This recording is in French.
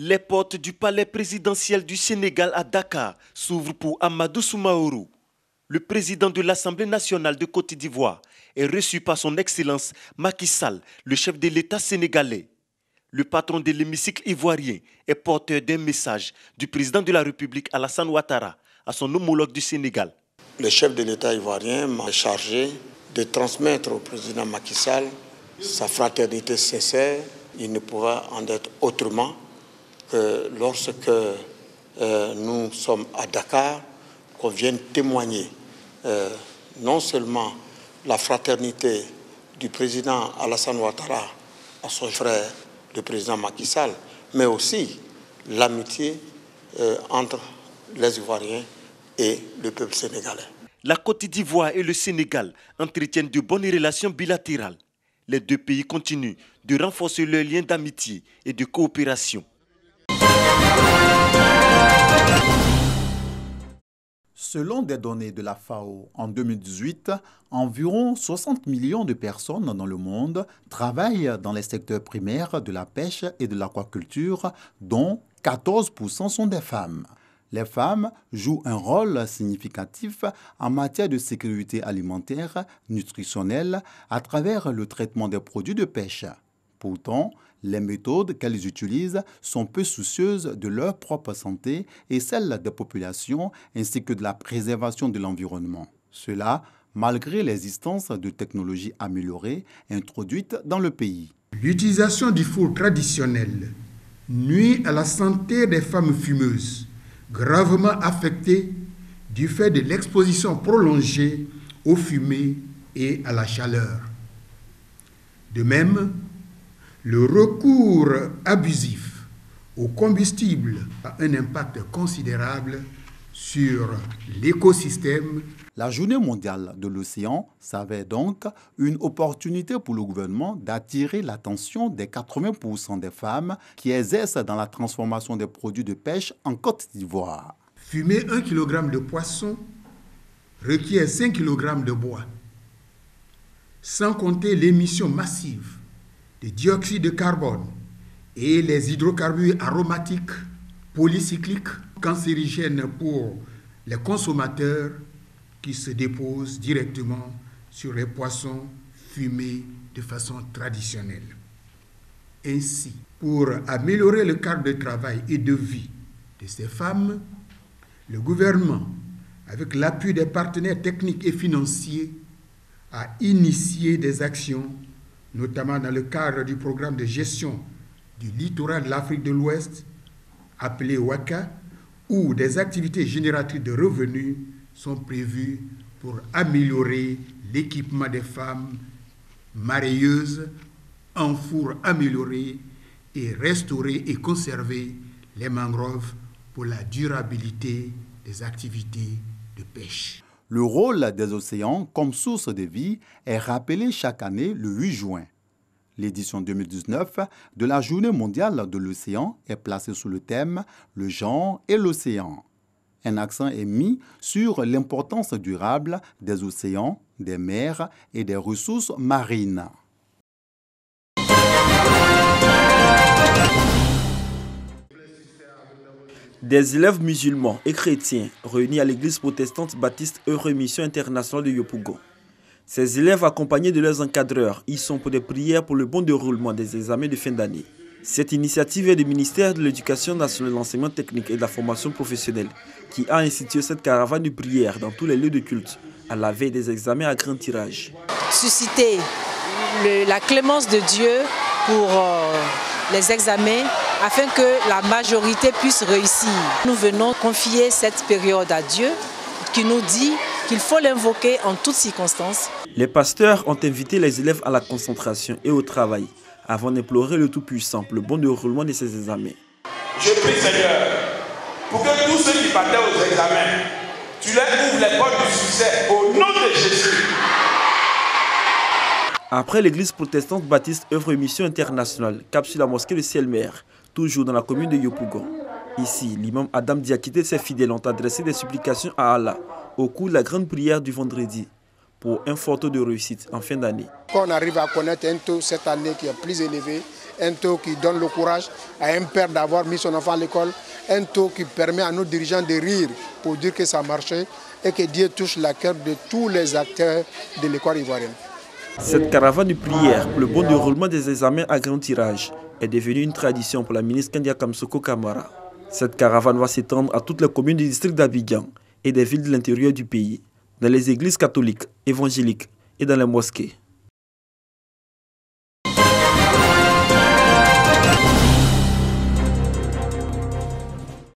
Les portes du palais présidentiel du Sénégal à Dakar s'ouvrent pour Amadou Soumaoro. Le président de l'Assemblée nationale de Côte d'Ivoire est reçu par son Excellence Macky Sall, le chef de l'État sénégalais. Le patron de l'hémicycle ivoirien est porteur d'un message du président de la République Alassane Ouattara à son homologue du Sénégal. Le chef de l'État ivoirien m'a chargé de transmettre au président Macky Sall sa fraternité sincère. Il ne pouvait en être autrement que lorsque nous sommes à Dakar, qu'on vienne témoigner non seulement la fraternité du président Alassane Ouattara à son frère, le président Macky Sall, mais aussi l'amitié entre les Ivoiriens et le peuple sénégalais. La Côte d'Ivoire et le Sénégal entretiennent de bonnes relations bilatérales. Les deux pays continuent de renforcer leurs liens d'amitié et de coopération. Selon des données de la FAO, en 2018, environ 60 millions de personnes dans le monde travaillent dans les secteurs primaires de la pêche et de l'aquaculture, dont 14% sont des femmes. Les femmes jouent un rôle significatif en matière de sécurité alimentaire, nutritionnelle, à travers le traitement des produits de pêche. Pourtant, les méthodes qu'elles utilisent sont peu soucieuses de leur propre santé et celle des populations, ainsi que de la préservation de l'environnement. Cela, malgré l'existence de technologies améliorées introduites dans le pays. L'utilisation du four traditionnel nuit à la santé des femmes fumeuses, gravement affectées du fait de l'exposition prolongée aux fumées et à la chaleur. De même, le recours abusif au combustible a un impact considérable sur l'écosystème. La Journée mondiale de l'océan s'avère donc une opportunité pour le gouvernement d'attirer l'attention des 80% des femmes qui exercent dans la transformation des produits de pêche en Côte d'Ivoire. Fumer 1 kg de poisson requiert 5 kg de bois, sans compter l'émission massive de dioxyde de carbone et les hydrocarbures aromatiques polycycliques cancérigènes pour les consommateurs qui se déposent directement sur les poissons fumés de façon traditionnelle. Ainsi, pour améliorer le cadre de travail et de vie de ces femmes, le gouvernement, avec l'appui des partenaires techniques et financiers, a initié des actions, notamment dans le cadre du programme de gestion du littoral de l'Afrique de l'Ouest, appelé WACA, où des activités génératrices de revenus sont prévues pour améliorer l'équipement des femmes mareyeuses en fours améliorés et restaurer et conserver les mangroves pour la durabilité des activités de pêche. Le rôle des océans comme source de vie est rappelé chaque année le 8 juin. L'édition 2019 de la Journée mondiale de l'océan est placée sous le thème « Le genre et l'océan ». Un accent est mis sur l'importance durable des océans, des mers et des ressources marines. Des élèves musulmans et chrétiens réunis à l'église protestante baptiste Heureux Mission Internationale de Yopougon. Ces élèves accompagnés de leurs encadreurs y sont pour des prières pour le bon déroulement des examens de fin d'année. Cette initiative est du ministère de l'Éducation nationale, de l'enseignement technique et de la formation professionnelle qui a institué cette caravane de prière dans tous les lieux de culte à la veille des examens à grand tirage. Susciter la clémence de Dieu pour les examens afin que la majorité puisse réussir. Nous venons confier cette période à Dieu qui nous dit qu'il faut l'invoquer en toutes circonstances. Les pasteurs ont invité les élèves à la concentration et au travail avant d'implorer le Tout-Puissant pour le bon déroulement de ces examens. Je prie Seigneur pour que tous ceux qui partaient aux examens, tu leur ouvres les portes du succès au nom de Jésus. Après l'église protestante baptiste Œuvre et Mission Internationale, cap sur la mosquée de Ciel-Mer, toujours dans la commune de Yopougon. Ici, l'imam Adam Diakité et ses fidèles ont adressé des supplications à Allah au cours de la grande prière du vendredi pour un fort taux de réussite en fin d'année. Quand on arrive à connaître un taux cette année qui est plus élevé, un taux qui donne le courage à un père d'avoir mis son enfant à l'école, un taux qui permet à nos dirigeants de rire pour dire que ça marchait et que Dieu touche la cœur de tous les acteurs de l'école ivoirienne. Cette caravane de prière pour le bon déroulement des examens à grand tirage est devenue une tradition pour la ministre Kandia Kamsoko Kamara. Cette caravane va s'étendre à toutes les communes du district d'Abidjan et des villes de l'intérieur du pays, dans les églises catholiques, évangéliques et dans les mosquées.